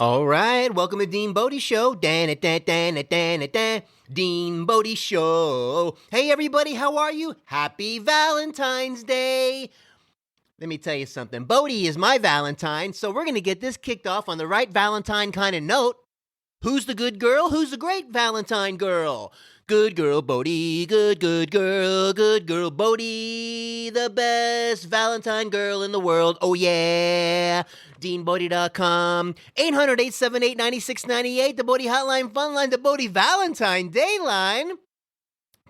All right, welcome to DeanBodi Show. DeanBodi Show. Hey, everybody, how are you? Happy Valentine's Day. Let me tell you something. Bodi is my Valentine, so we're going to get this kicked off on the right Valentine kind of note. Who's the good girl? Who's the great Valentine girl? Good girl, Bodi. Good girl. Good girl, Bodi. The best Valentine girl in the world. Oh, yeah. DeanBodi.com. 800-878-9698. The Bodi Hotline Fun Line. The Bodi Valentine Day Line.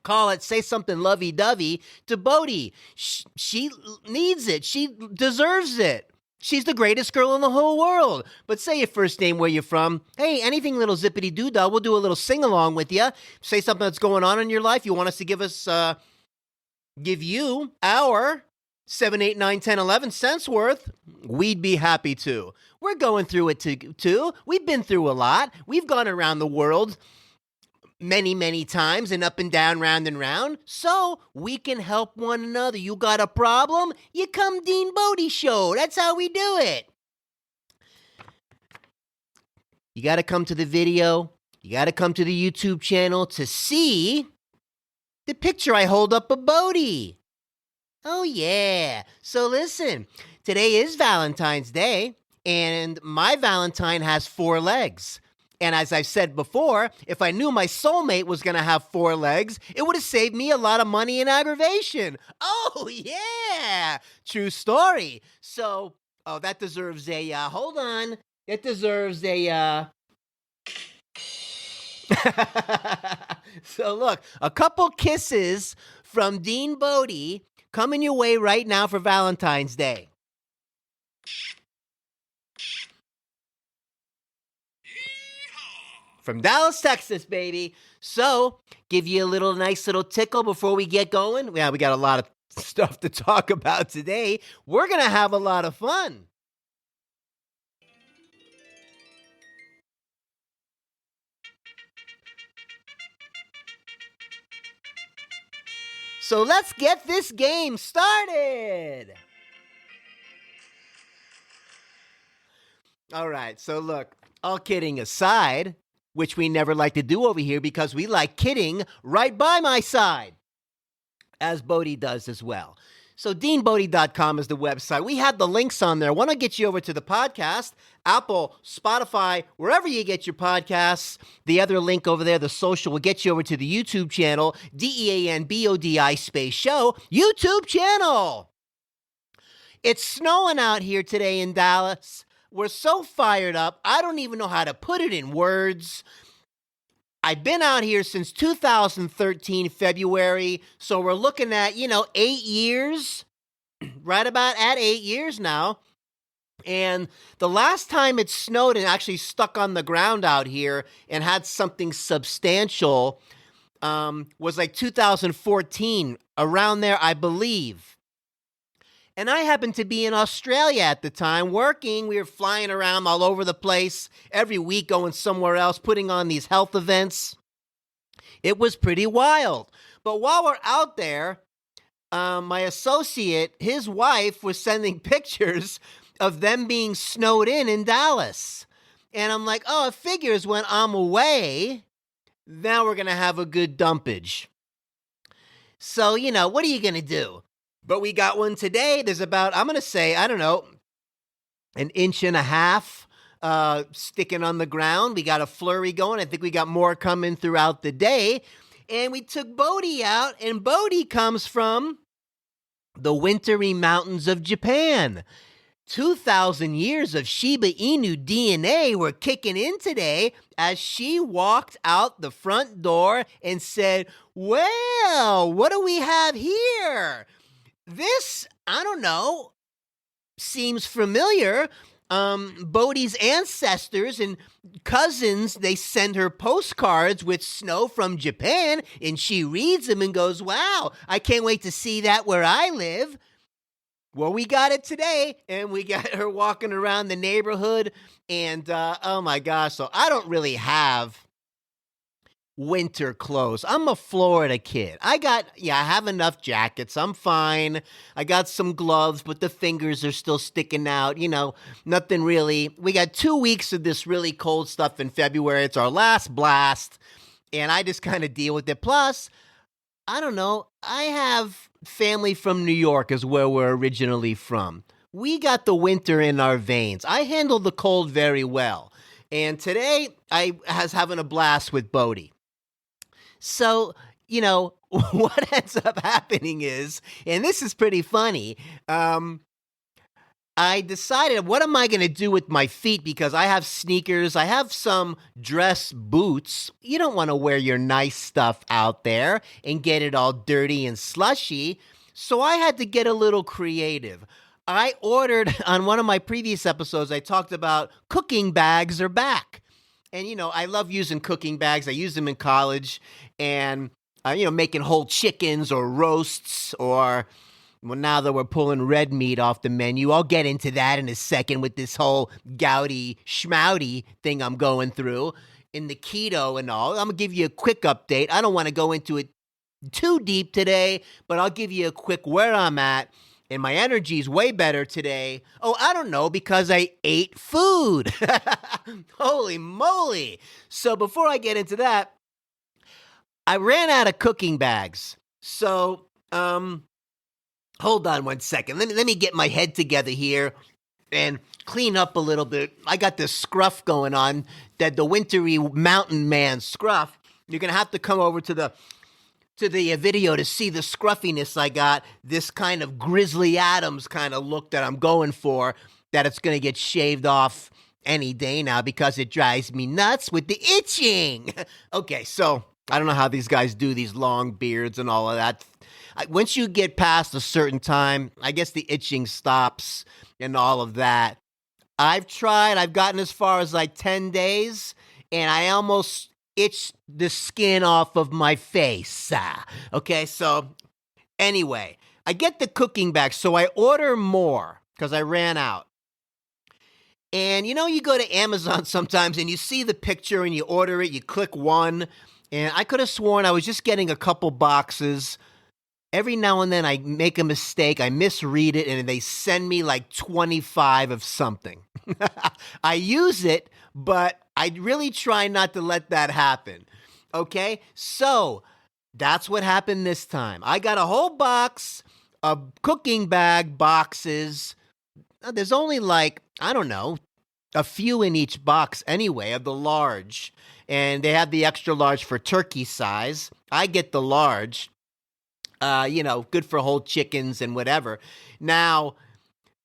Call it, say something lovey-dovey to Bodi. She needs it. She deserves it. She's the greatest girl in the whole world. But say your first name, where you're from. Hey, anything little zippity-doo-dah. We'll do a little sing-along with you. Say something that's going on in your life. You want us to give you our 7, 8, 9, 10, 11 cents worth. We'd be happy to. We're going through it too. We've been through a lot. We've gone around the world many, many times and up and down, round and round, so we can help one another. You got a problem? You come DeanBodi Show. That's how we do it. You got to come to the video. You got to come to the YouTube channel to see the picture I hold up of Bodi. Oh, yeah. So listen, today is Valentine's Day, and my Valentine has 4 legs. And as I've said before, if I knew my soulmate was going to have 4 legs, it would have saved me a lot of money and aggravation. Oh, yeah. True story. So, that deserves a, hold on. It deserves a, So look, a couple kisses from DeanBodi coming your way right now for Valentine's Day. From Dallas, Texas, baby. So, give you a nice little tickle before we get going. Yeah, we got a lot of stuff to talk about today. We're going to have a lot of fun. So, let's get this game started. All right, so look, all kidding aside, which we never like to do over here because we like kidding right by my side, as Bodi does as well. So DeanBodi.com is the website. We have the links on there. I want to get you over to the podcast, Apple, Spotify, wherever you get your podcasts. The other link over there, the social, will get you over to the YouTube channel, DeanBodi space show, YouTube channel. It's snowing out here today in Dallas. We're so fired up, I don't even know how to put it in words. I've been out here since 2013, February, so we're looking at, 8 years, right about at 8 years now. And the last time it snowed and actually stuck on the ground out here and had something substantial was like 2014, around there, I believe. And I happened to be in Australia at the time working. We were flying around all over the place every week, going somewhere else, putting on these health events. It was pretty wild. But while we're out there, my associate, his wife, was sending pictures of them being snowed in Dallas. And I'm like, it figures when I'm away, now we're going to have a good dumpage. So, what are you going to do? But we got one today. There's about, I'm going to say, I don't know, 1.5 inches sticking on the ground. We got a flurry going. I think we got more coming throughout the day. And we took Bodi out, and Bodi comes from the wintry mountains of Japan. 2,000 years of Shiba Inu DNA were kicking in today as she walked out the front door and said, well, what do we have here? This, I don't know, seems familiar. Bodi's ancestors and cousins, they send her postcards with snow from Japan, and she reads them and goes, wow, I can't wait to see that where I live. Well, we got it today, and we got her walking around the neighborhood, and oh my gosh, so I don't really have winter clothes. I'm a Florida kid. I have enough jackets. I'm fine. I got some gloves, but the fingers are still sticking out. Nothing really. We got 2 weeks of this really cold stuff in February. It's our last blast, and I just kind of deal with it. Plus, I don't know. I have family from New York is where we're originally from. We got the winter in our veins. I handle the cold very well. And today, I was having a blast with Bodi. So, what ends up happening is, and this is pretty funny, I decided, what am I going to do with my feet? Because I have sneakers, I have some dress boots. You don't want to wear your nice stuff out there and get it all dirty and slushy. So I had to get a little creative. I ordered, on one of my previous episodes, I talked about cooking bags are back. And, I love using cooking bags. I used them in college and, making whole chickens or roasts or, well, now that we're pulling red meat off the menu, I'll get into that in a second with this whole gouty, schmouty thing I'm going through in the keto and all. I'm going to give you a quick update. I don't want to go into it too deep today, but I'll give you a quick where I'm at. And my energy's way better today. Oh, I don't know, because I ate food. Holy moly. So before I get into that, I ran out of cooking bags. So, hold on one second. Let me get my head together here and clean up a little bit. I got this scruff going on, that the wintry mountain man scruff. You're going to have to come over to the video to see the scruffiness I got, this kind of Grizzly Adams kind of look that I'm going for, that it's going to get shaved off any day now because it drives me nuts with the itching. Okay, so I don't know how these guys do these long beards and all of that. Once you get past a certain time, I guess the itching stops and all of that. I've gotten as far as like 10 days, and I almost itch the skin off of my face. Okay, so anyway, I get the cooking bag, so I order more because I ran out. And you go to Amazon sometimes and you see the picture and you order it, you click one, and I could have sworn I was just getting a couple boxes. Every now and then I make a mistake, I misread it, and they send me like 25 of something. I use it, but I really try not to let that happen. Okay? So, that's what happened this time. I got a whole box of cooking bag boxes. There's only like, I don't know, a few in each box anyway of the large. And they have the extra large for turkey size. I get the large. Good for whole chickens and whatever. Now,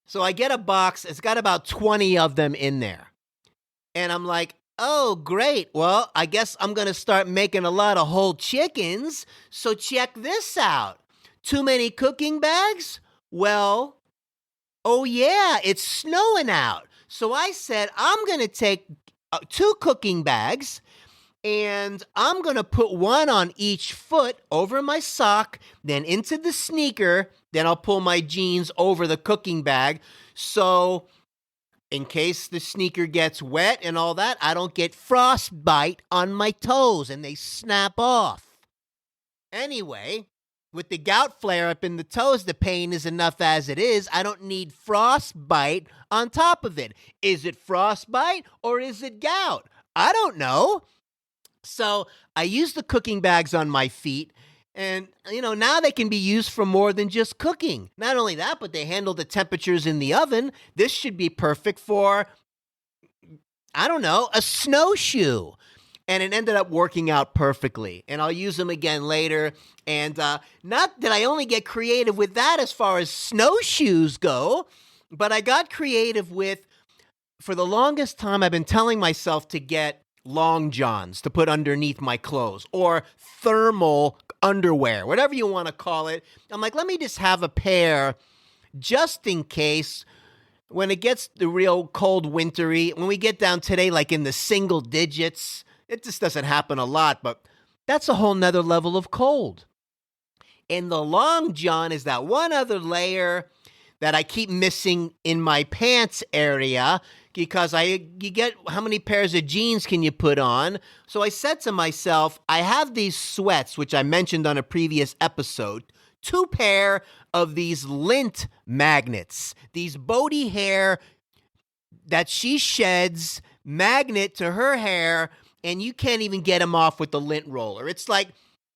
so I get a box. It's got about 20 of them in there. And I'm like, oh, great. Well, I guess I'm going to start making a lot of whole chickens. So check this out. Too many cooking bags? Well, oh yeah, it's snowing out. So I said, I'm going to take 2 cooking bags, and I'm going to put one on each foot over my sock, then into the sneaker, then I'll pull my jeans over the cooking bag. So in case the sneaker gets wet and all that, I don't get frostbite on my toes and they snap off. Anyway, with the gout flare up in the toes, the pain is enough as it is. I don't need frostbite on top of it. Is it frostbite or is it gout? I don't know. So I use the cooking bags on my feet, and, now they can be used for more than just cooking. Not only that, but they handle the temperatures in the oven. This should be perfect for, I don't know, a snowshoe. And it ended up working out perfectly. And I'll use them again later. And not that I only get creative with that as far as snowshoes go, but I got creative with, for the longest time, I've been telling myself to get long johns to put underneath my clothes, or thermal underwear, whatever you want to call it. I'm like, let me just have a pair just in case when it gets the real cold wintry, when we get down today like in the single digits. It just doesn't happen a lot, but that's a whole nother level of cold. And the long john is that one other layer that I keep missing in my pants area, because you get how many pairs of jeans can you put on? So I said to myself, I have these sweats, which I mentioned on a previous episode, 2 pair of these lint magnets, these Bodi hair that she sheds magnet to her hair, and you can't even get them off with the lint roller. It's like,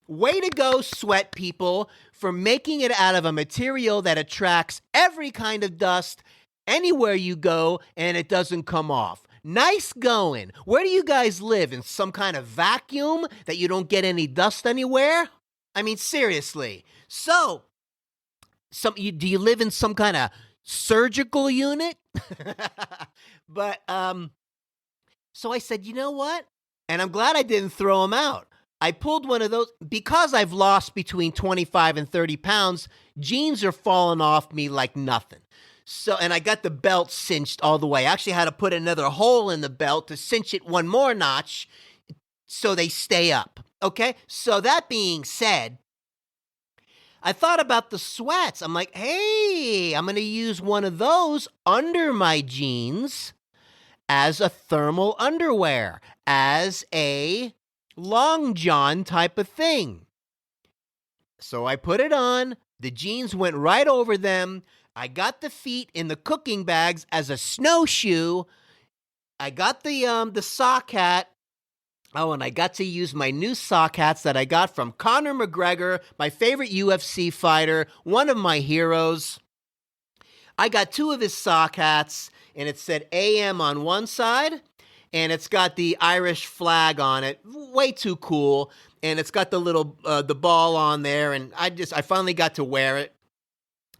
way to go, sweat people, for making it out of a material that attracts every kind of dust anywhere you go, and it doesn't come off. Nice going. Where do you guys live? In some kind of vacuum that you don't get any dust anywhere? I mean, seriously. So, do you live in some kind of surgical unit? But, so I said, you know what? And I'm glad I didn't throw them out. I pulled one of those. Because I've lost between 25 and 30 pounds, jeans are falling off me like nothing. So, and I got the belt cinched all the way. I actually had to put another hole in the belt to cinch it one more notch so they stay up. Okay? So that being said, I thought about the sweats. I'm like, hey, I'm going to use one of those under my jeans as a thermal underwear, as a long john type of thing. So I put it on. The jeans went right over them. I got the feet in the cooking bags as a snowshoe. I got the sock hat. Oh, and I got to use my new sock hats that I got from Conor McGregor, my favorite UFC fighter, one of my heroes. I got 2 of his sock hats, and it said AM on one side, and it's got the Irish flag on it. Way too cool. And it's got the little the ball on there, and I finally got to wear it.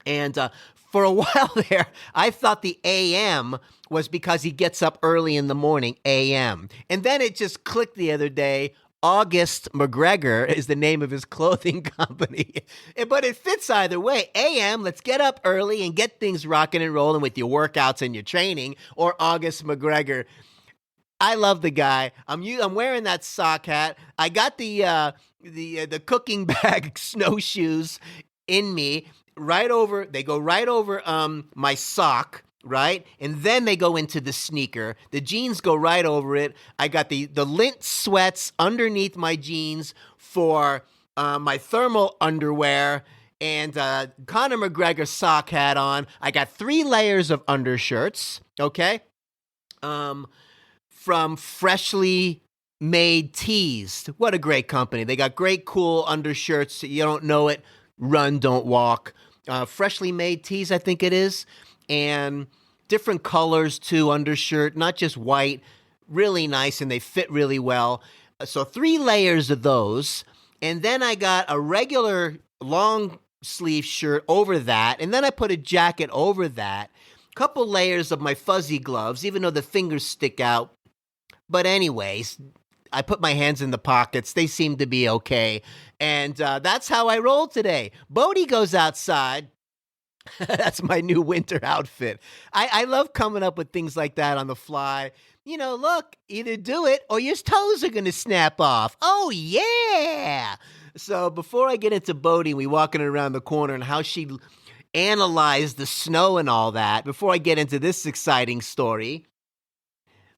And for a while there, I thought the AM was because he gets up early in the morning, AM. And then it just clicked the other day. August McGregor is the name of his clothing company. But it fits either way. AM, let's get up early and get things rocking and rolling with your workouts and your training. Or August McGregor. I love the guy. I'm wearing that sock hat. I got the cooking bag snowshoes in me. They go right over my sock, right? And then they go into the sneaker. The jeans go right over it. I got the lint sweats underneath my jeans for my thermal underwear, and Conor McGregor sock hat on. I got 3 layers of undershirts, okay? From Freshly Made Tees. What a great company. They got great, cool undershirts. You don't know it. Run, don't walk. Freshly Made Tees, I think it is. And different colors, too, undershirt. Not just white. Really nice, and they fit really well. So 3 layers of those. And then I got a regular long sleeve shirt over that. And then I put a jacket over that. Couple layers of my fuzzy gloves, even though the fingers stick out. But anyways, I put my hands in the pockets. They seem to be okay. And that's how I roll today. Bodi goes outside. That's my new winter outfit. I love coming up with things like that on the fly. You know, look, either do it or your toes are going to snap off. Oh, yeah. So before I get into Bodi, we walking around the corner and how she analyzed the snow and all that, before I get into this exciting story,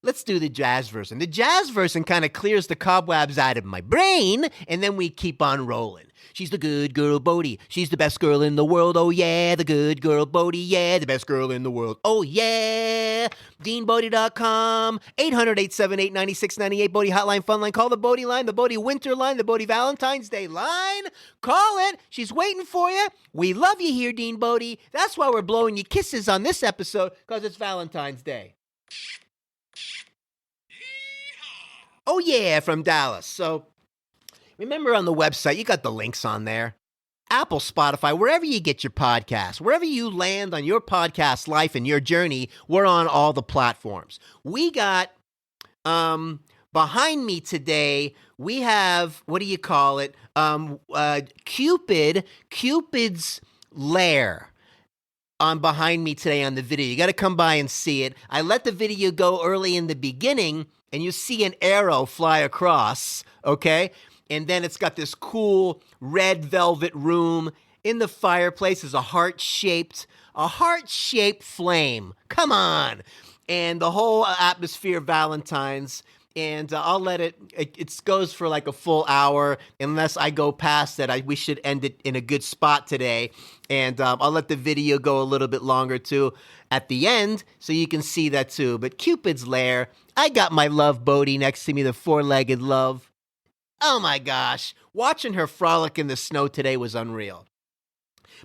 let's do the jazz version. The jazz version kind of clears the cobwebs out of my brain, and then we keep on rolling. She's the good girl, Bodi. She's the best girl in the world. Oh, yeah. The good girl, Bodi. Yeah, the best girl in the world. Oh, yeah. DeanBodi.com. 800-878-9698. Bodi hotline, fun line. Call the Bodi line, the Bodi winter line, the Bodi Valentine's Day line. Call it. She's waiting for you. We love you here, Dean Bodi. That's why we're blowing you kisses on this episode, because it's Valentine's Day. Oh, yeah, from Dallas. So, remember on the website, you got the links on there. Apple, Spotify, wherever you get your podcasts, wherever you land on your podcast life and your journey, we're on all the platforms. We got, behind me today, we have, what do you call it? Cupid's Lair on behind me today on the video. You got to come by and see it. I let the video go early in the beginning, and you see an arrow fly across, okay? And then it's got this cool red velvet room. In the fireplace is a heart-shaped flame. Come on. and the whole atmosphere of Valentine's. And I'll let it goes for like a full hour. Unless I go past that, we should end it in a good spot today. And I'll let the video go a little bit longer too at the end, so you can see that too. But Cupid's Lair, I got my love Bodi next to me, the four-legged love. Oh my gosh, watching her frolic in the snow today was unreal.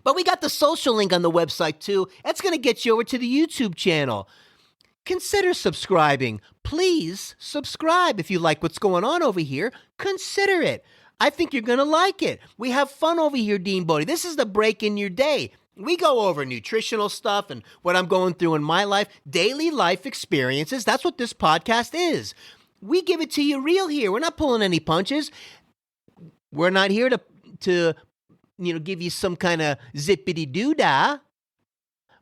But we got the social link on the website too. That's going to get you over to the YouTube channel. Consider subscribing. Please subscribe if you like what's going on over here. Consider it. I think you're going to like it. We have fun over here, DeanBodi. This is the break in your day. We go over nutritional stuff and what I'm going through in my life, daily life experiences. That's what this podcast is. We give it to you real here. We're not pulling any punches. We're not here to give you some kind of zippity-doo-dah.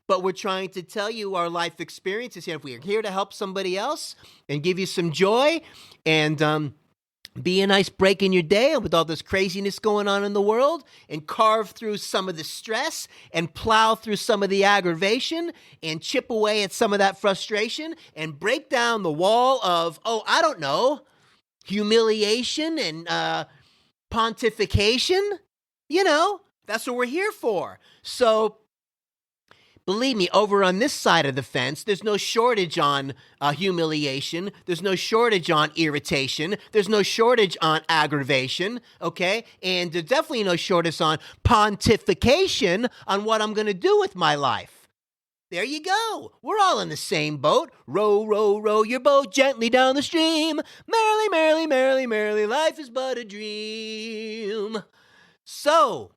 But we're trying to tell you our life experiences here. If we're here to help somebody else and give you some joy and be a nice break in your day with all this craziness going on in the world, and carve through some of the stress and plow through some of the aggravation and chip away at some of that frustration and break down the wall of, humiliation and pontification. That's what we're here for. So, believe me, over on this side of the fence, there's no shortage on humiliation. There's no shortage on irritation. There's no shortage on aggravation, okay? And there's definitely no shortage on pontification on what I'm going to do with my life. There you go. We're all in the same boat. Row, row, row your boat gently down the stream. Merrily, merrily, merrily, merrily, life is but a dream. So,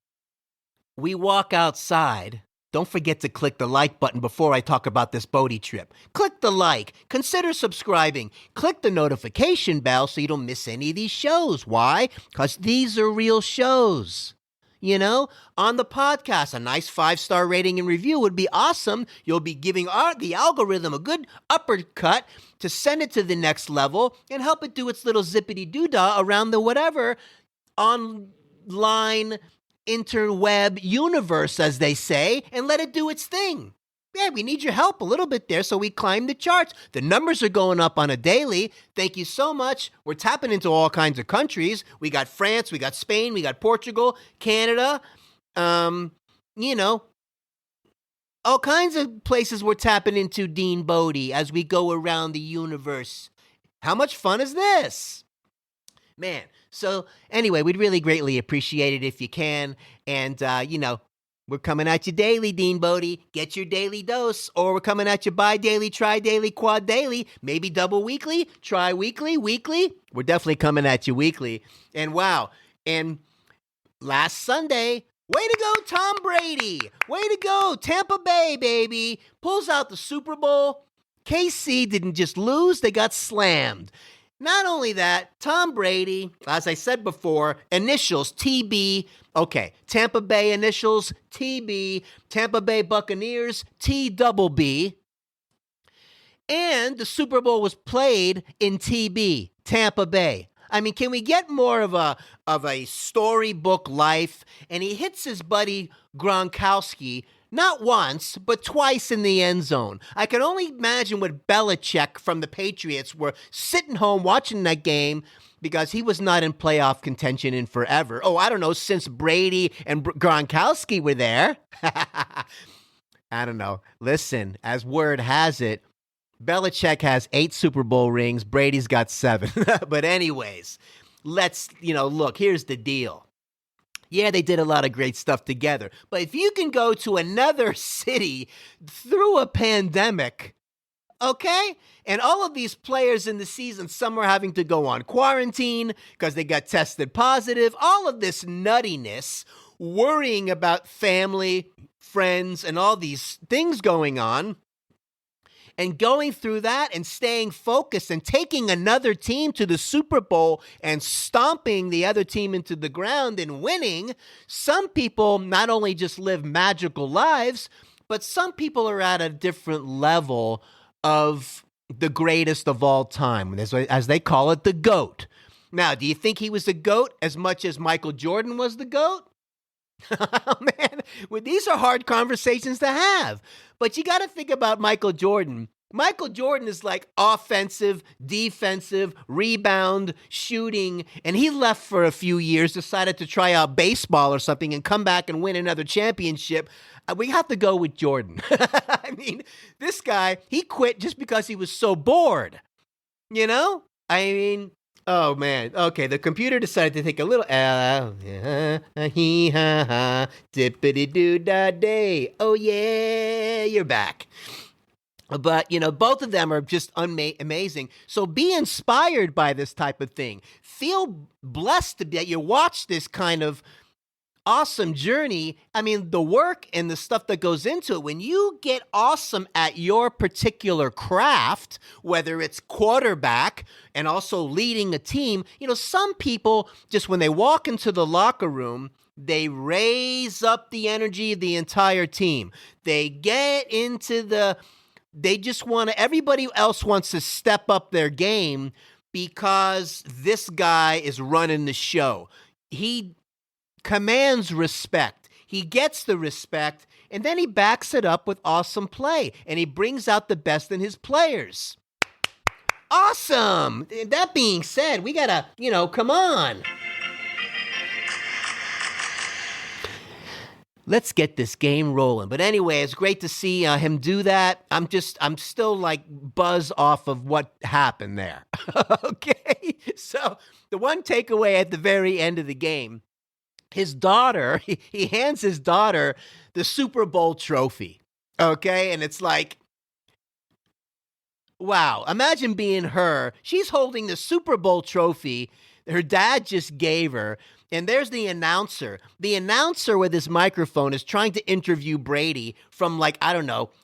we walk outside. Don't forget to click the like button before I talk about this Bodi trip. Click the like. Consider subscribing. Click the notification bell so you don't miss any of these shows. Why? Because these are real shows. On the podcast, a nice 5-star rating and review would be awesome. You'll be giving the algorithm a good uppercut to send it to the next level and help it do its little zippity-doo-dah around the whatever online interweb universe, as they say, and let it do its thing. Yeah, we need your help a little bit there so we climb the charts. The numbers are going up on a daily. Thank you so much. We're tapping into all kinds of countries. We got France, we got Spain, we got Portugal, Canada, all kinds of places we're tapping into DeanBodi as we go around the universe. How much fun is this? Man, so anyway, we'd really greatly appreciate it if you can. And, we're coming at you daily, DeanBodi. Get your daily dose. Or we're coming at you bi-daily, tri-daily, quad-daily, maybe double weekly, tri-weekly, weekly. We're definitely coming at you weekly. And wow, and last Sunday, way to go, Tom Brady. Way to go, Tampa Bay, baby. Pulls out the Super Bowl. KC didn't just lose, they got slammed. Not only that, Tom Brady, as I said before, initials TB. Okay, Tampa Bay initials TB, Tampa Bay Buccaneers TBB. And the Super Bowl was played in TB, Tampa Bay. I mean, can we get more of a storybook life? And he hits his buddy Gronkowski not once, but twice in the end zone. I can only imagine what Belichick from the Patriots were sitting home watching that game because he was not in playoff contention in forever. Oh, I don't know, since Brady and Gronkowski were there. I don't know. Listen, as word has it, Belichick has 8 Super Bowl rings. Brady's got 7. But anyways, let's, look, here's the deal. Yeah, they did a lot of great stuff together. But if you can go to another city through a pandemic, okay? And all of these players in the season, some are having to go on quarantine because they got tested positive. All of this nuttiness, worrying about family, friends, and all these things going on. And going through that and staying focused and taking another team to the Super Bowl and stomping the other team into the ground and winning, some people not only just live magical lives, but some people are at a different level of the greatest of all time, as they call it, the GOAT. Now, do you think he was the GOAT as much as Michael Jordan was the GOAT? Oh, man, well, these are hard conversations to have. But you got to think about Michael Jordan. Michael Jordan is like offensive, defensive, rebound, shooting, and he left for a few years, decided to try out baseball or something and come back and win another championship. We have to go with Jordan. I mean, this guy, he quit just because he was so bored. You know? I mean, oh man. Okay, the computer decided to take a little dippity-doo-da-day. Oh yeah, you're back. But, both of them are just amazing. So be inspired by this type of thing. Feel blessed that you watch this kind of awesome journey. I mean, the work and the stuff that goes into it, when you get awesome at your particular craft, whether it's quarterback and also leading a team, some people just when they walk into the locker room, they raise up the energy of the entire team. They get into they just everybody else wants to step up their game because this guy is running the show. He commands respect. He gets the respect, and then he backs it up with awesome play, and he brings out the best in his players. Awesome! That being said, we gotta, come on. Let's get this game rolling. But anyway, it's great to see him do that. I'm still like buzz off of what happened there. Okay? So the one takeaway at the very end of the game, his daughter, he hands his daughter the Super Bowl trophy. Okay? And it's like, wow. Imagine being her. She's holding the Super Bowl trophy her dad just gave her. And there's the announcer. The announcer with his microphone is trying to interview Brady from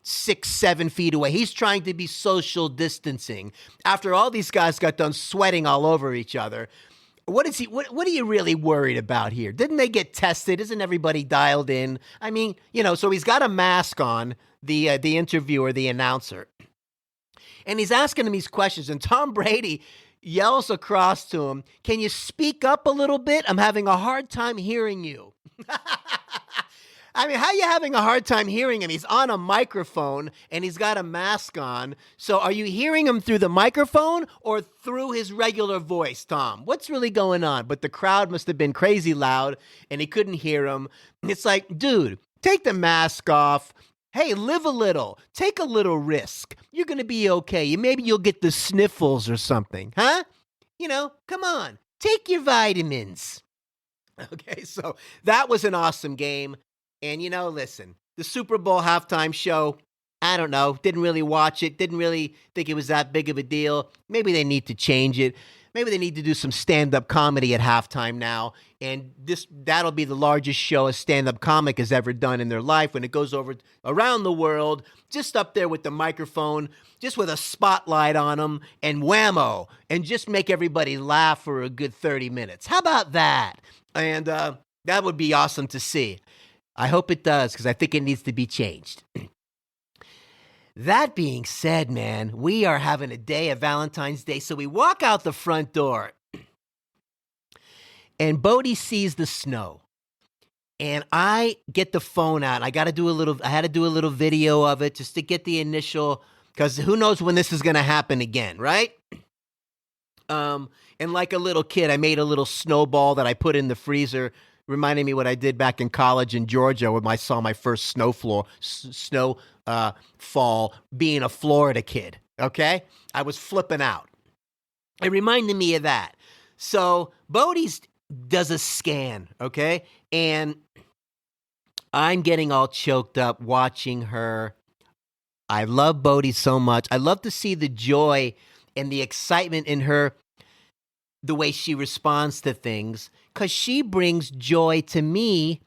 6, 7 feet away. He's trying to be social distancing. After all these guys got done sweating all over each other. What are you really worried about here? Didn't they get tested? Isn't everybody dialed in? I mean, so he's got a mask on, the interviewer, the announcer. And he's asking him these questions. And Tom Brady yells across to him, "Can you speak up a little bit? I'm having a hard time hearing you." I mean, how are you having a hard time hearing him? He's on a microphone and he's got a mask on. So are you hearing him through the microphone or through his regular voice, Tom? What's really going on? But the crowd must have been crazy loud and he couldn't hear him. It's like, dude, take the mask off. Hey, live a little. Take a little risk. You're going to be okay. Maybe you'll get the sniffles or something, huh? Come on. Take your vitamins. Okay, so that was an awesome game. And, listen, the Super Bowl halftime show, I don't know, didn't really watch it, didn't really think it was that big of a deal. Maybe they need to change it. Maybe they need to do some stand-up comedy at halftime now, and that'll be the largest show a stand-up comic has ever done in their life when it goes over around the world, just up there with the microphone, just with a spotlight on them, and whammo, and just make everybody laugh for a good 30 minutes. How about that? And that would be awesome to see. I hope it does, because I think it needs to be changed. That being said, man, we are having a day of Valentine's Day. So we walk out the front door and Bodi sees the snow. And I get the phone out. I had to do a little video of it just to get the initial, because who knows when this is going to happen again, right? And like a little kid, I made a little snowball that I put in the freezer, reminding me what I did back in college in Georgia when I saw my first snowfall being a Florida kid, okay? I was flipping out. It reminded me of that. So Bodi does a scan, okay? And I'm getting all choked up watching her. I love Bodi so much. I love to see the joy and the excitement in her, the way she responds to things, because she brings joy to me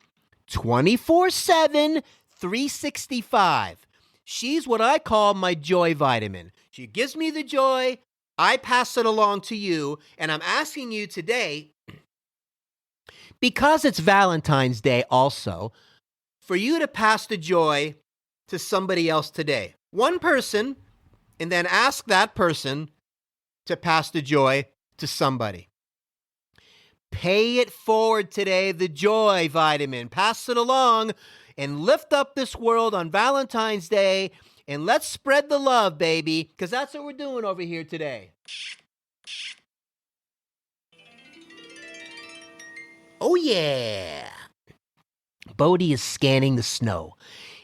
24/7, 365. She's what I call my joy vitamin. She gives me the joy. I pass it along to you. And I'm asking you today, because it's Valentine's Day also, for you to pass the joy to somebody else today. One person, and then ask that person to pass the joy to somebody. Pay it forward today, the joy vitamin. Pass it along and lift up this world on Valentine's Day And let's spread the love, baby, because that's what we're doing over here today. Oh, yeah. Bodi is scanning the snow.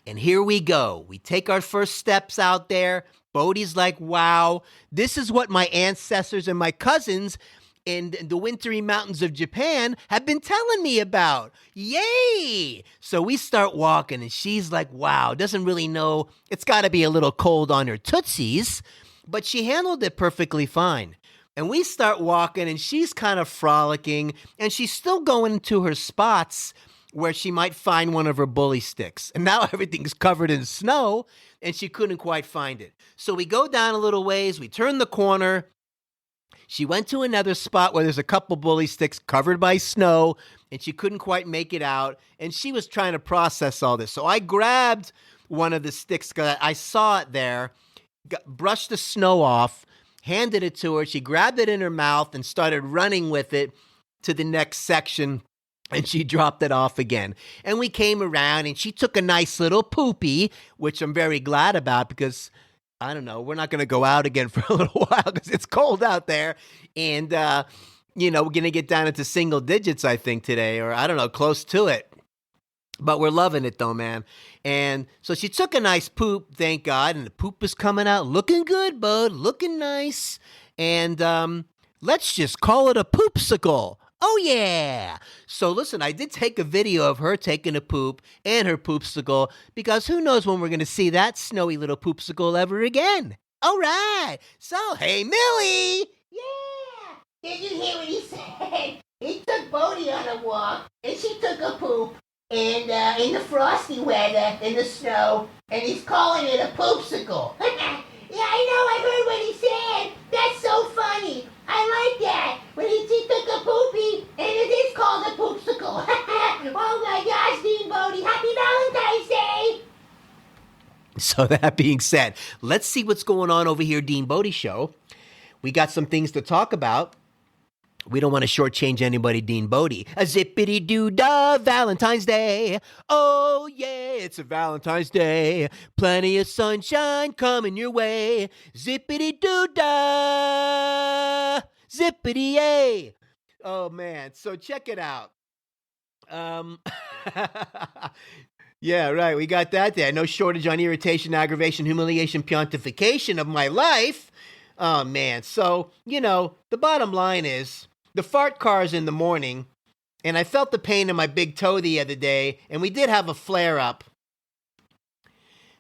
And here we go. We take our first steps out there. Bodi's like, wow, this is what my ancestors and my cousins in the wintry mountains of Japan have been telling me about. Yay! So we start walking, and she's like, wow, doesn't really know. It's got to be a little cold on her tootsies, but she handled it perfectly fine. And we start walking, and she's kind of frolicking, and she's still going to her spots where she might find one of her bully sticks. And now everything's covered in snow, and she couldn't quite find it. So we go down a little ways, we turn the corner. She went to another spot where there's a couple bully sticks covered by snow, and she couldn't quite make it out, and she was trying to process all this. So I grabbed one of the sticks because I saw it there, brushed the snow off, handed it to her. She grabbed it in her mouth and started running with it to the next section, and she dropped it off again. And we came around, and she took a nice little poopy, which I'm very glad about because, I don't know, we're not going to go out again for a little while because it's cold out there. And, we're going to get down into single digits, I think, today, or I don't know, close to it. But we're loving it, though, man. And so she took a nice poop, thank God, and the poop is coming out looking good, bud, looking nice. And let's just call it a poopsicle. Oh, yeah. So listen, I did take a video of her taking a poop and her poopsicle because who knows when we're going to see that snowy little poopsicle ever again. All right. So, hey, Millie. Yeah. Did you hear what he said? He took Bodi on a walk, and she took a poop, and in the frosty weather, in the snow, and he's calling it a poopsicle. Yeah, I know, I heard what he said. That's so funny. I like that. When he took a poopy, and it is called a poopsicle. Oh my gosh, DeanBodi, Happy Valentine's Day. So that being said, let's see what's going on over here, DeanBodi Show. We got some things to talk about. We don't want to shortchange anybody, DeanBodi. A zippity-doo-dah, Valentine's Day. Oh, yeah, it's a Valentine's Day. Plenty of sunshine coming your way. Zippity-doo-dah, zippity-yay. Oh, man, so check it out. Yeah, right, we got that there. No shortage on irritation, aggravation, humiliation, pontification of my life. Oh, man, so, the bottom line is, the fart car's in the morning, and I felt the pain in my big toe the other day, and we did have a flare-up.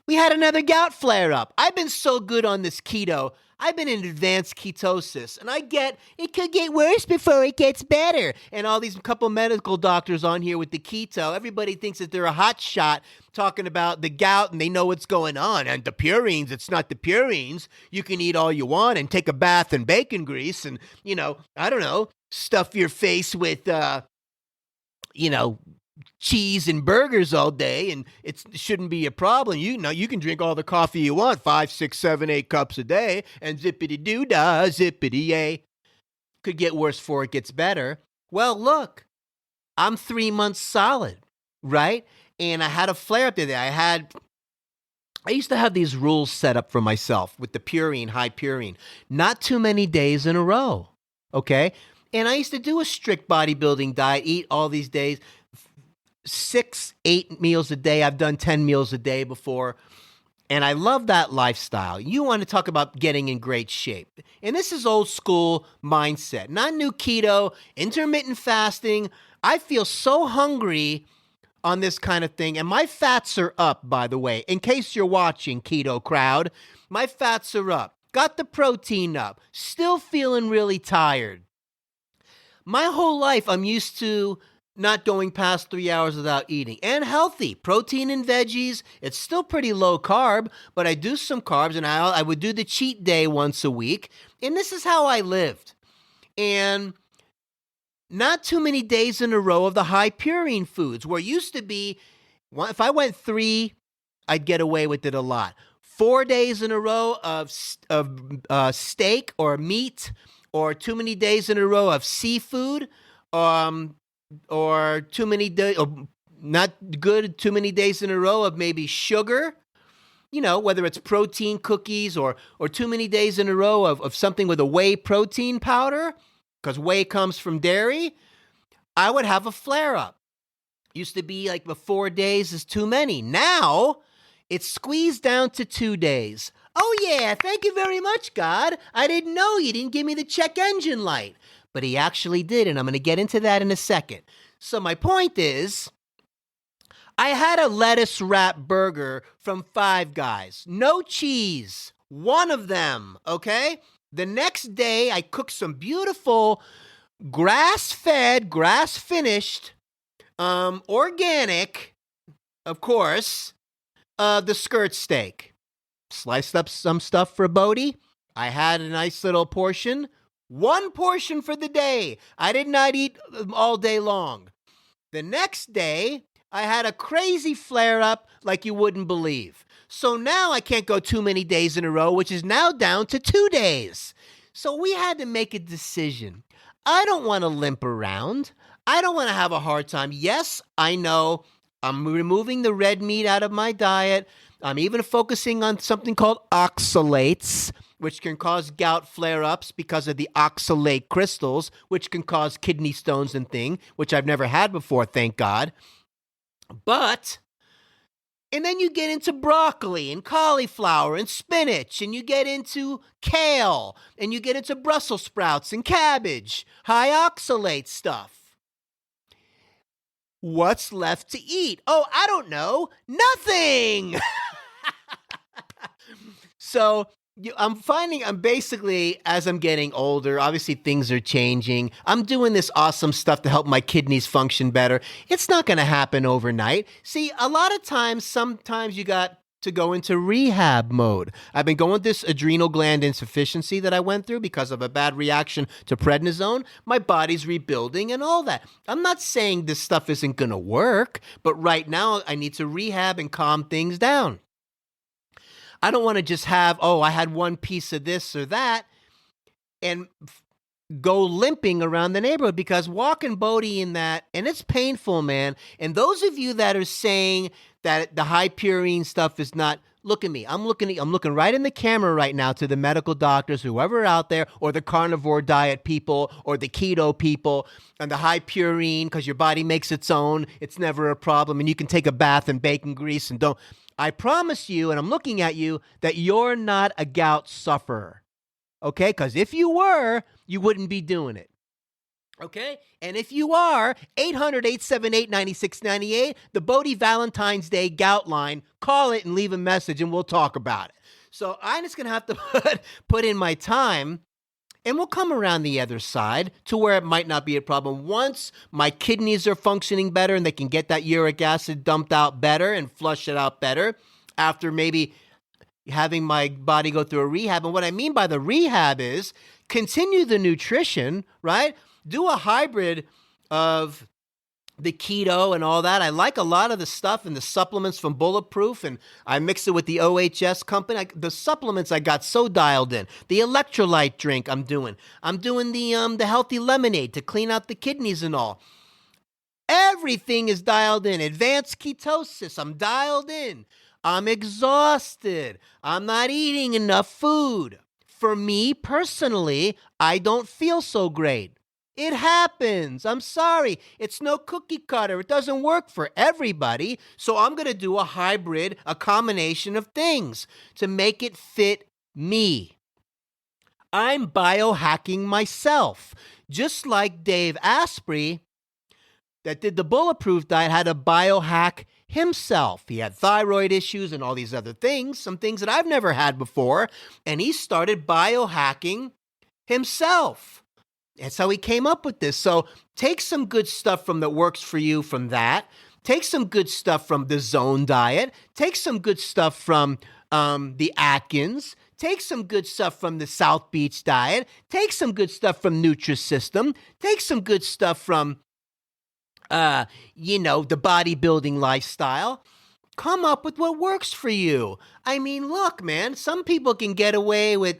We had another gout flare-up. I've been so good on this keto. I've been in advanced ketosis, and I get it could get worse before it gets better. And all these couple medical doctors on here with the keto, everybody thinks that they're a hot shot talking about the gout, and they know what's going on. And the purines, it's not the purines. You can eat all you want and take a bath in bacon grease and, I don't know, stuff your face with, cheese and burgers all day, and it shouldn't be a problem. You can drink all the coffee you want, 5, 6, 7, 8 cups a day, and zippity-doo-dah, zippity-yay. Could get worse before it gets better. Well, look, I'm 3 months solid, right? And I had a flare-up today. I used to have these rules set up for myself with the purine, high purine. Not too many days in a row, okay? And I used to do a strict bodybuilding diet, eat all these days, 6, 8 meals a day. I've done 10 meals a day before. And I love that lifestyle. You want to talk about getting in great shape. And this is old school mindset, not new keto, intermittent fasting. I feel so hungry on this kind of thing. And my fats are up, by the way, in case you're watching, keto crowd. My fats are up. Got the protein up. Still feeling really tired. My whole life, I'm used to not going past 3 hours without eating. And healthy. Protein and veggies. It's still pretty low carb, but I do some carbs, and I would do the cheat day once a week. And this is how I lived. And not too many days in a row of the high purine foods, where it used to be, if I went 3, I'd get away with it a lot. 4 days in a row of steak or meat, or too many days in a row of seafood, or too many days, or not good, too many days in a row of maybe sugar, whether it's protein cookies or too many days in a row of something with a whey protein powder, because whey comes from dairy, I would have a flare-up. Used to be like 4 days is too many. Now, it's squeezed down to 2 days. Oh yeah, thank you very much, God. I didn't know you didn't give me the check engine light. But he actually did, and I'm going to get into that in a second. So my point is, I had a lettuce wrap burger from Five Guys. No cheese. One of them, okay? The next day, I cooked some beautiful grass-fed, grass-finished, organic, of course, the skirt steak. Sliced up some stuff for Bodi. I had a nice little portion. One portion for the day. I did not eat all day long. The next day, I had a crazy flare-up like you wouldn't believe. So now I can't go too many days in a row, which is now down to 2 days. So we had to make a decision. I don't want to limp around. I don't want to have a hard time. Yes, I know I'm removing the red meat out of my diet. I'm even focusing on something called oxalates, which can cause gout flare-ups because of the oxalate crystals, which can cause kidney stones and thing, which I've never had before, thank God. And then you get into broccoli and cauliflower and spinach, and you get into kale, and you get into Brussels sprouts and cabbage, high oxalate stuff. What's left to eat? Oh, I don't know. Nothing! So I'm basically, as I'm getting older, obviously things are changing. I'm doing this awesome stuff to help my kidneys function better. It's not going to happen overnight. See, a lot of times, sometimes you got to go into rehab mode. I've been going with this adrenal gland insufficiency that I went through because of a bad reaction to prednisone. My body's rebuilding and all that. I'm not saying this stuff isn't going to work, but right now I need to rehab and calm things down. I don't want to just have, I had one piece of this or that and go limping around the neighborhood, because walking Bodi in that, and it's painful, man. And those of you that are saying that the high purine stuff is not, look at me. I'm looking right in the camera right now to the medical doctors, whoever out there, or the carnivore diet people, or the keto people, and the high purine, because your body makes its own. It's never a problem, and you can take a bath in bacon grease and don't. I promise you, and I'm looking at you, that you're not a gout sufferer, okay? Because if you were, you wouldn't be doing it, okay? And if you are, 800-878-9698, the Bodi Valentines Day gout line, call it and leave a message, and we'll talk about it. So I'm just going to have to put in my time, and we'll come around the other side to where it might not be a problem. Once my kidneys are functioning better and they can get that uric acid dumped out better and flush it out better after maybe having my body go through a rehab. And what I mean by the rehab is continue the nutrition, right? Do a hybrid of the keto and all that. I like a lot of the stuff and the supplements from Bulletproof, and I mix it with the OHS company. The supplements I got so dialed in. The electrolyte drink I'm doing the healthy lemonade to clean out the kidneys and all. Everything is dialed in. Advanced ketosis, I'm dialed in. I'm exhausted. I'm not eating enough food. For me personally, I don't feel so great. It happens. I'm sorry. It's no cookie cutter. It doesn't work for everybody. So I'm going to do a hybrid, a combination of things to make it fit me. I'm biohacking myself. Just like Dave Asprey, that did the Bulletproof diet, had to biohack himself. He had thyroid issues and all these other things, some things that I've never had before. And he started biohacking himself. That's how he came up with this. So take some good stuff from that works for you from that. Take some good stuff from the Zone diet. Take some good stuff from the Atkins. Take some good stuff from the South Beach diet. Take some good stuff from Nutrisystem. Take some good stuff from, the bodybuilding lifestyle. Come up with what works for you. I mean, look, man, some people can get away with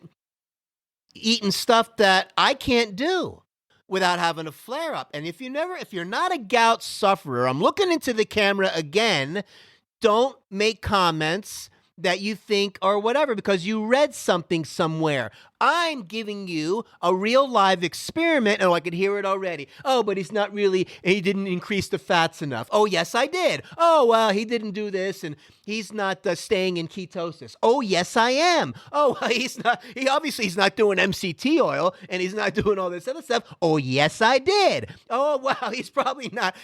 eating stuff that I can't do without having a flare up. And if you're not a gout sufferer, I'm looking into the camera again, don't make comments that you think or whatever because you read something somewhere. I'm giving you a real live experiment. Oh, I could hear it already. Oh, but he didn't increase the fats enough. Oh, yes, I did. Oh, well, he didn't do this and he's not staying in ketosis. Oh, yes, I am. Oh, he's not doing MCT oil and he's not doing all this other stuff. Oh, yes, I did. Oh, wow, he's probably not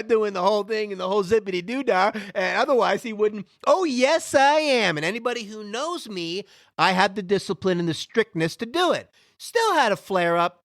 doing the whole thing and the whole zippity doo-dah. And otherwise he wouldn't. Oh, yes, I am. And anybody who knows me, I have the discipline and the strictness to do it. Still had a flare-up.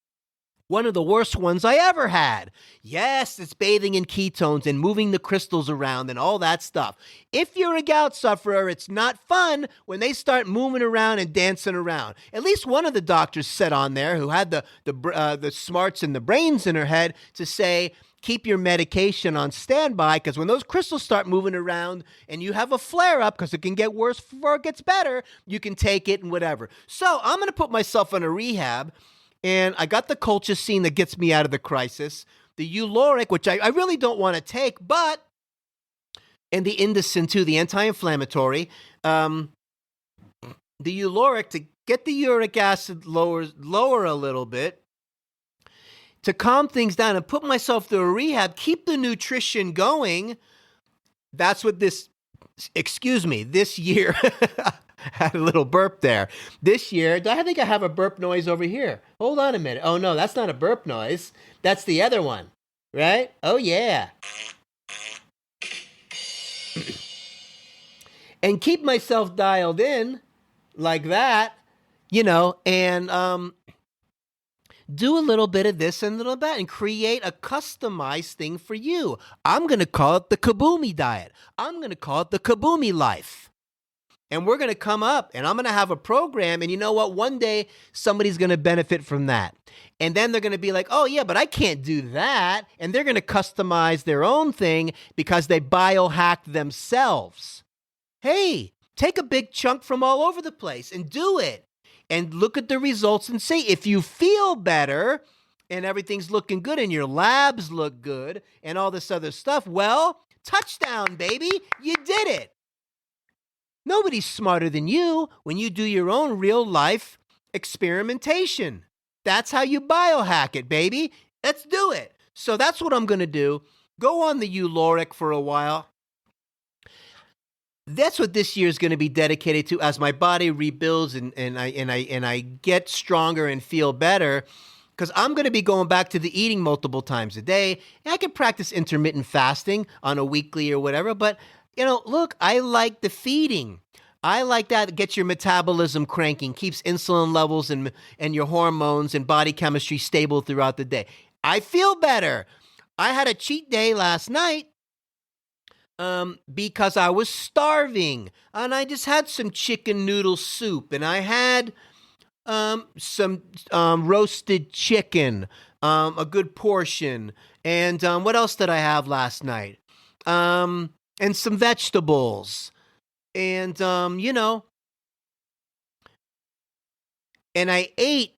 One of the worst ones I ever had. Yes, it's bathing in ketones and moving the crystals around and all that stuff. If you're a gout sufferer, it's not fun when they start moving around and dancing around. At least one of the doctors said on there, who had the smarts and the brains in her head, to say, keep your medication on standby, because when those crystals start moving around and you have a flare-up, because it can get worse before it gets better, you can take it and whatever. So I'm going to put myself on a rehab, and I got the colchicine that gets me out of the crisis, the Uloric, which I really don't want to take, and the Indocin too, the anti-inflammatory, the Uloric to get the uric acid lower a little bit, to calm things down and put myself through a rehab, keep the nutrition going. That's what this year, had a little burp there. This year, I think I have a burp noise over here. Hold on a minute. Oh, no, that's not a burp noise. That's the other one, right? Oh, yeah. And keep myself dialed in like that, and do a little bit of this and a little bit of that and create a customized thing for you. I'm going to call it the Kaboomy diet. I'm going to call it the Kaboomy life. And we're going to come up and I'm going to have a program. And you know what? One day somebody's going to benefit from that. And then they're going to be like, oh, yeah, but I can't do that. And they're going to customize their own thing because they biohacked themselves. Hey, take a big chunk from all over the place and do it. And look at the results and see if you feel better and everything's looking good and your labs look good and all this other stuff. Well, touchdown, baby. You did it. Nobody's smarter than you when you do your own real life experimentation. That's how you biohack it, baby. Let's do it. So that's what I'm going to do. Go on the Uloric for a while. That's what this year is going to be dedicated to as my body rebuilds and I get stronger and feel better, because I'm going to be going back to the eating multiple times a day. And I can practice intermittent fasting on a weekly or whatever. But, look, I like the feeding. I like that. It gets your metabolism cranking, keeps insulin levels and your hormones and body chemistry stable throughout the day. I feel better. I had a cheat day last night. Because I was starving and I just had some chicken noodle soup and I had some roasted chicken, a good portion. And what else did I have last night? And some vegetables. And, and I ate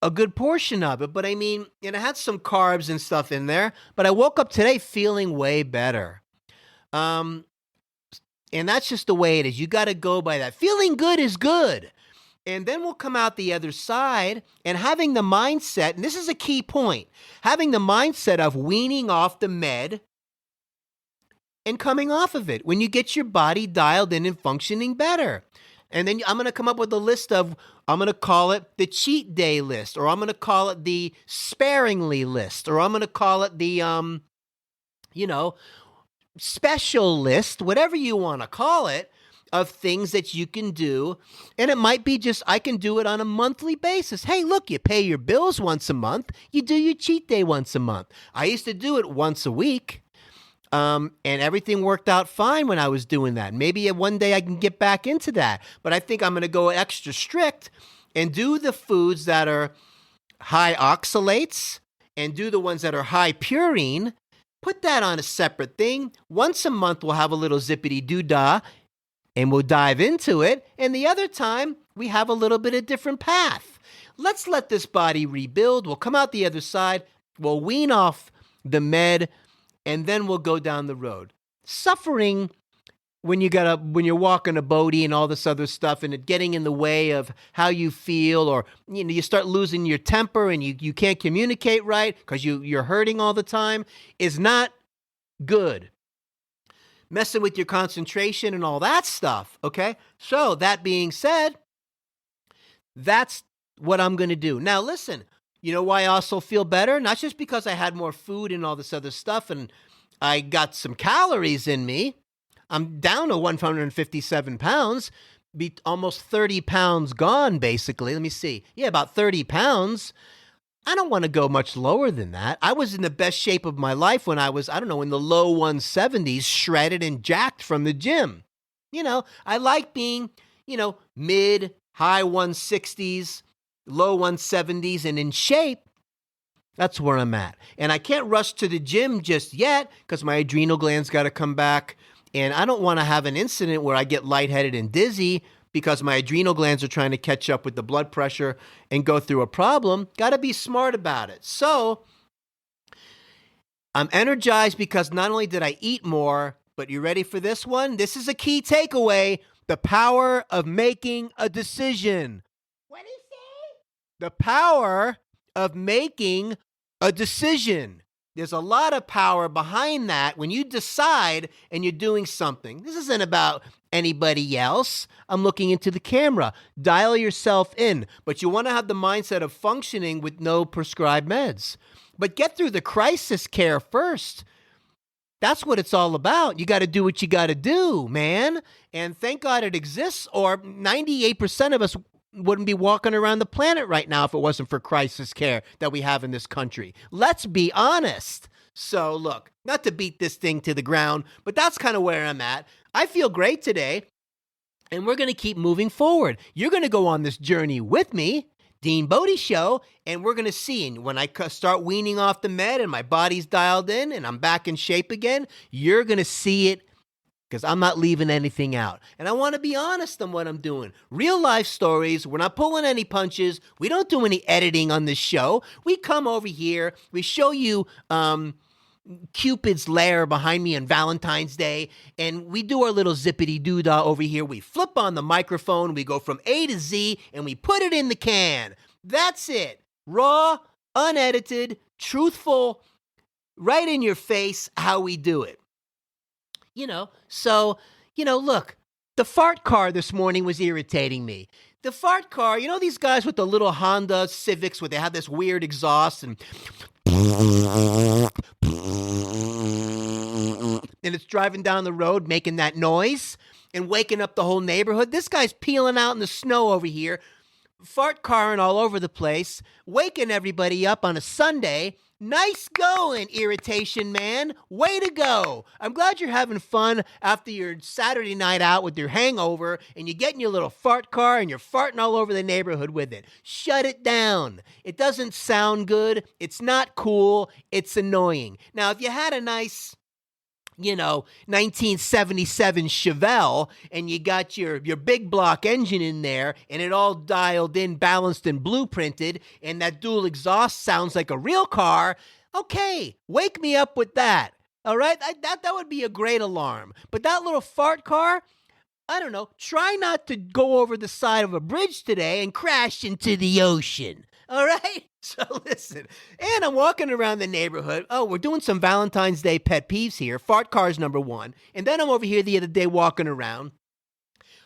a good portion of it. But I mean, I had some carbs and stuff in there. But I woke up today feeling way better. And that's just the way it is. You got to go by that. Feeling good is good. And then we'll come out the other side and having the mindset, and this is a key point, having the mindset of weaning off the med and coming off of it when you get your body dialed in and functioning better. And then I'm going to come up with a list of, I'm going to call it the cheat day list, or I'm going to call it the sparingly list, or I'm going to call it the, special list, whatever you want to call it, of things that you can do. And it might be just, I can do it on a monthly basis. Hey, look, you pay your bills once a month. You do your cheat day once a month. I used to do it once a week. And everything worked out fine when I was doing that. Maybe one day I can get back into that. But I think I'm going to go extra strict and do the foods that are high oxalates and do the ones that are high purine. Put that on a separate thing. Once a month, we'll have a little zippity-doo-dah, and we'll dive into it. And the other time, we have a little bit of different path. Let's let this body rebuild. We'll come out the other side. We'll wean off the med, and then we'll go down the road. Suffering when you're walking a Bodi and all this other stuff, and it getting in the way of how you feel, or you start losing your temper and you can't communicate right because you're hurting all the time, is not good. Messing with your concentration and all that stuff, okay? So that being said, that's what I'm going to do. Now listen, you know why I also feel better? Not just because I had more food and all this other stuff and I got some calories in me. I'm down to 157 pounds, almost 30 pounds gone, basically. Let me see. Yeah, about 30 pounds. I don't want to go much lower than that. I was in the best shape of my life when I was, in the low 170s, shredded and jacked from the gym. I like being, mid, high 160s, low 170s, and in shape. That's where I'm at. And I can't rush to the gym just yet because my adrenal glands got to come back. And I don't want to have an incident where I get lightheaded and dizzy because my adrenal glands are trying to catch up with the blood pressure and go through a problem. Got to be smart about it. So I'm energized because not only did I eat more, but you ready for this one? This is a key takeaway. The power of making a decision. What did he say? The power of making a decision. There's a lot of power behind that when you decide and you're doing something. This isn't about anybody else. I'm looking into the camera. Dial yourself in. But you want to have the mindset of functioning with no prescribed meds. But get through the crisis care first. That's what it's all about. You got to do what you got to do, man. And thank God it exists, or 98% of us wouldn't be walking around the planet right now if it wasn't for crisis care that we have in this country. Let's be honest. So look, not to beat this thing to the ground, but that's kind of where I'm at. I feel great today, and we're going to keep moving forward. You're going to go on this journey with me, DeanBodi Show, and we're going to see. And when I start weaning off the med and my body's dialed in and I'm back in shape again, you're going to see it, because I'm not leaving anything out. And I want to be honest on what I'm doing. Real life stories. We're not pulling any punches. We don't do any editing on this show. We come over here. We show you Cupid's lair behind me on Valentine's Day. And we do our little zippity-doo-dah over here. We flip on the microphone. We go from A to Z and we put it in the can. That's it. Raw, unedited, truthful, right in your face how we do it. Look, the fart car this morning was irritating me. The fart car, these guys with the little Honda Civics where they have this weird exhaust and it's driving down the road making that noise and waking up the whole neighborhood. This guy's peeling out in the snow over here, fart carring all over the place, waking everybody up on a Sunday. Nice going, irritation man. Way to go. I'm glad you're having fun after your Saturday night out with your hangover and you get in your little fart car and you're farting all over the neighborhood with it. Shut it down. It doesn't sound good. It's not cool. It's annoying. Now, if you had a nice 1977 Chevelle, and you got your big block engine in there, and it all dialed in, balanced, and blueprinted, and that dual exhaust sounds like a real car, okay, wake me up with that, all right? That would be a great alarm. But that little fart car, I don't know, try not to go over the side of a bridge today and crash into the ocean, all right? So listen, and I'm walking around the neighborhood. Oh, we're doing some Valentine's Day pet peeves here. Fart cars number one. And then I'm over here the other day walking around.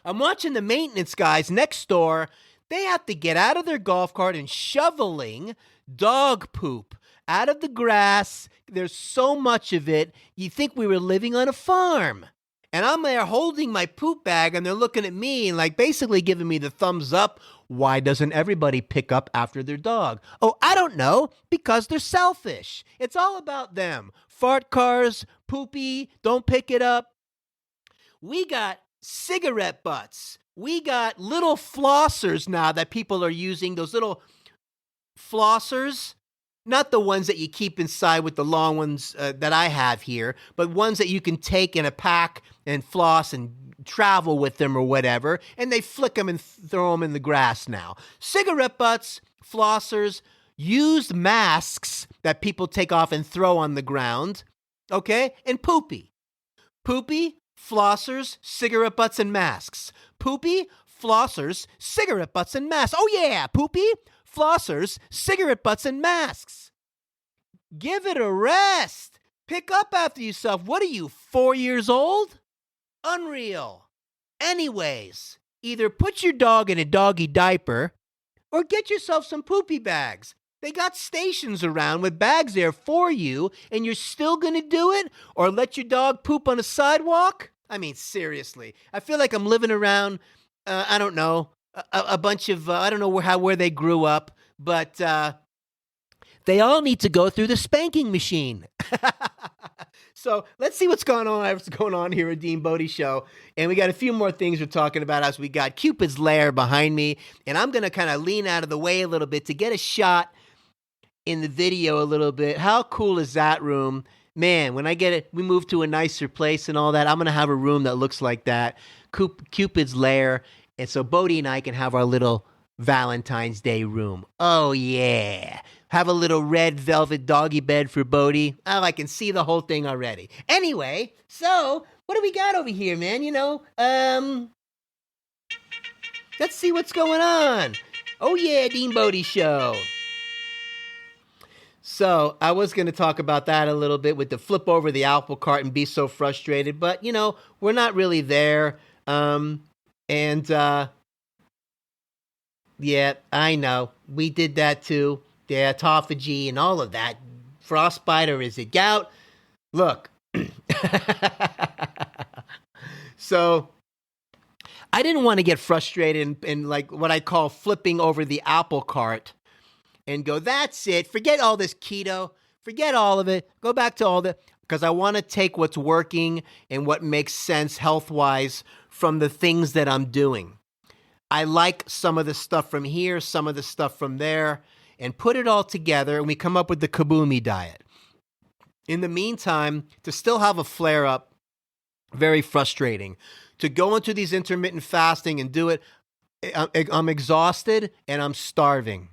I'm watching the maintenance guys next door. They have to get out of their golf cart and shoveling dog poop out of the grass. There's so much of it. You think we were living on a farm. And I'm there holding my poop bag, and they're looking at me and basically giving me the thumbs up. Why doesn't everybody pick up after their dog? Oh, I don't know, because they're selfish. It's all about them. Fart cars, poopy, don't pick it up. We got cigarette butts. We got little flossers now that people are using, those little flossers. Not the ones that you keep inside with the long ones that I have here, but ones that you can take in a pack and floss and travel with them or whatever, and they flick them and throw them in the grass now. Cigarette butts, flossers, used masks that people take off and throw on the ground, okay? And poopy. Poopy, flossers, cigarette butts, and masks. Poopy, flossers, cigarette butts, and masks. Oh yeah, poopy, flossers, cigarette butts, and masks. Give it a rest. Pick up after yourself. What are you, 4 years old? Unreal. Anyways, either put your dog in a doggy diaper or get yourself some poopy bags. They got stations around with bags there for you, and you're still going to do it? Or let your dog poop on a sidewalk? I mean, seriously. I feel like I'm living around, I don't know, a bunch of, I don't know where they grew up, but they all need to go through the spanking machine. So let's see what's going on here at DeanBodi Show. And we got a few more things we're talking about as we got Cupid's lair behind me. And I'm going to kind of lean out of the way a little bit to get a shot in the video a little bit. How cool is that room? Man, when we move to a nicer place and all that, I'm going to have a room that looks like that. Cupid's lair. And so Bodi and I can have our little Valentine's Day room. Oh, yeah. Have a little red velvet doggy bed for Bodi. Oh, I can see the whole thing already. Anyway, so what do we got over here, man? Let's see what's going on. Oh, yeah, DeanBodi Show. So I was going to talk about that a little bit with the flip over the apple cart and be so frustrated, but, we're not really there. Yeah, I know. We did that too. The autophagy and all of that. Frostbite, or is it gout? Look. So I didn't want to get frustrated and like what I call flipping over the apple cart and go, that's it. Forget all this keto. Forget all of it. Go back to all the, because I want to take what's working and what makes sense health-wise from the things that I'm doing. I like some of the stuff from here, some of the stuff from there, and put it all together, and we come up with the Kaboomy diet. In the meantime, to still have a flare-up, very frustrating. To go into these intermittent fasting and do it, I'm exhausted and I'm starving.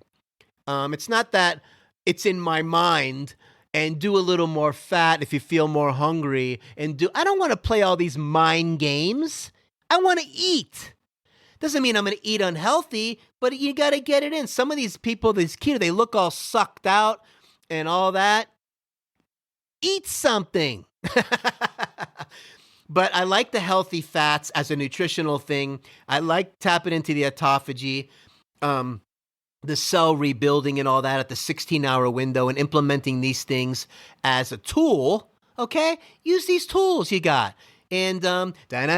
It's not that it's in my mind, and do a little more fat if you feel more hungry, I don't want to play all these mind games. I want to eat. Doesn't mean I'm going to eat unhealthy, but you got to get it in. Some of these people, these keto, they look all sucked out and all that. Eat something. But I like the healthy fats as a nutritional thing. I like tapping into the autophagy, the cell rebuilding and all that at the 16-hour window, and implementing these things as a tool. Okay? Use these tools you got. And autophagy,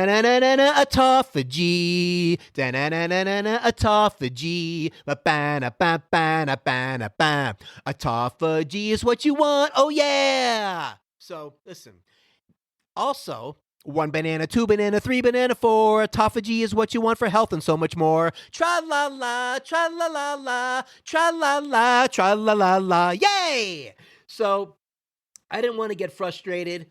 autophagy, autophagy is what you want. Oh yeah. So listen. Also, 1 banana, 2 banana, 3 banana, 4. Autophagy is what you want for health and so much more. Tra la la, tra la la la, tra la la, tra la la la. Yay! So I didn't want to get frustrated.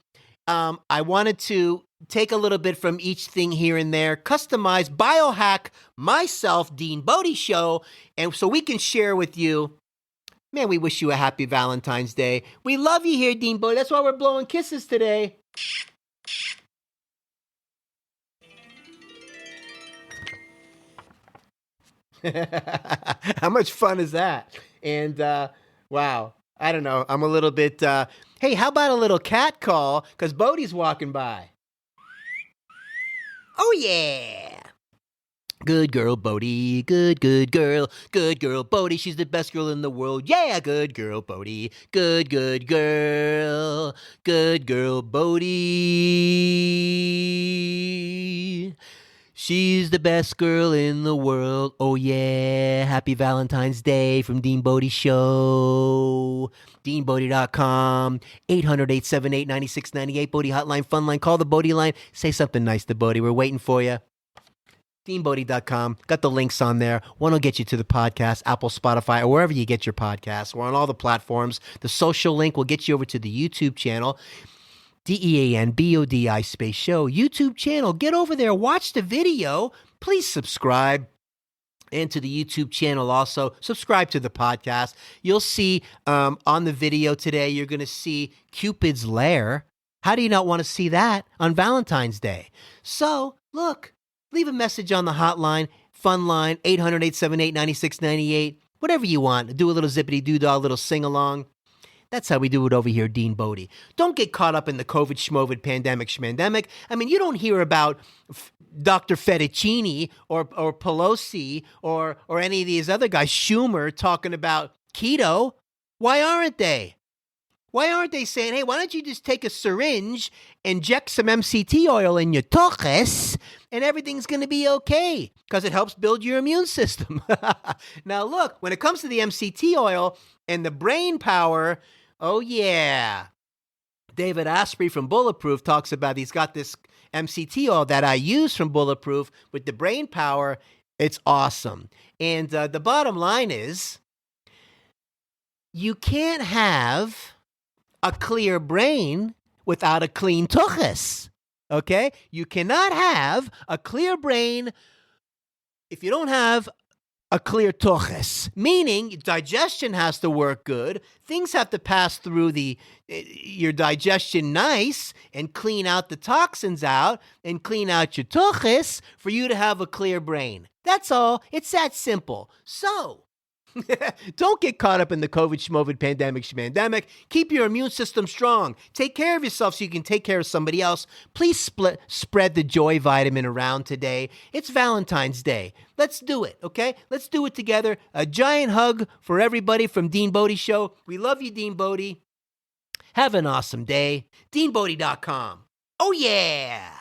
I wanted to take a little bit from each thing here and there, customize, biohack myself, DeanBodi Show, and so we can share with you. Man, we wish you a happy Valentine's Day. We love you here, DeanBodi. That's why we're blowing kisses today. How much fun is that? And, wow, I don't know. I'm a little bit, hey, how about a little cat call? Because Bodi's walking by. Oh, yeah. Good girl, Bodi. Good girl. Good girl, Bodi. She's the best girl in the world. Yeah, good girl, Bodi. Good girl. Good girl, Bodi. She's the best girl in the world. Oh, yeah. Happy Valentine's Day from DeanBodi Show. DeanBodi.com. 800-878-9698. Bodi Hotline, Fun Line. Call the Bodi line. Say something nice to Bodi. We're waiting for you. DeanBodi.com. Got the links on there. One will get you to the podcast, Apple, Spotify, or wherever you get your podcasts. We're on all the platforms. The social link will get you over to the YouTube channel. DeanBodi space show YouTube channel. Get over there, watch the video. Please subscribe. And to the YouTube channel also. Subscribe to the podcast. You'll see on the video today, you're going to see Cupid's lair. How do you not want to see that on Valentine's Day? So, look, leave a message on the hotline, fun line, 800-878-9698, whatever you want. Do a little zippity-doo-dah, a little sing-along. That's how we do it over here, DeanBodi. Don't get caught up in the COVID, schmovid, pandemic, schmandemic. I mean, you don't hear about Dr. Fettuccini or Pelosi or any of these other guys, Schumer, talking about keto. Why aren't they? Why aren't they saying, hey, why don't you just take a syringe, inject some MCT oil in your toches, and everything's going to be okay because it helps build your immune system. Now, look, when it comes to the MCT oil and the brain power, oh, yeah. David Asprey from Bulletproof talks about he's got this MCT oil that I use from Bulletproof with the brain power. It's awesome. And the bottom line is you can't have a clear brain without a clean tuchus, okay? You cannot have a clear brain if you don't have a clear tuchus, meaning digestion has to work good. Things have to pass through your digestion nice and clean out the toxins out and clean out your tuchus for you to have a clear brain. That's all. It's that simple. So, don't get caught up in the COVID, schmovid, pandemic, schmandemic. Keep your immune system strong. Take care of yourself so you can take care of somebody else. Please spread the joy vitamin around today. It's Valentine's Day. Let's do it, okay? Let's do it together. A giant hug for everybody from DeanBodi Show. We love you, DeanBodi. Have an awesome day. DeanBodi.com. Oh, yeah.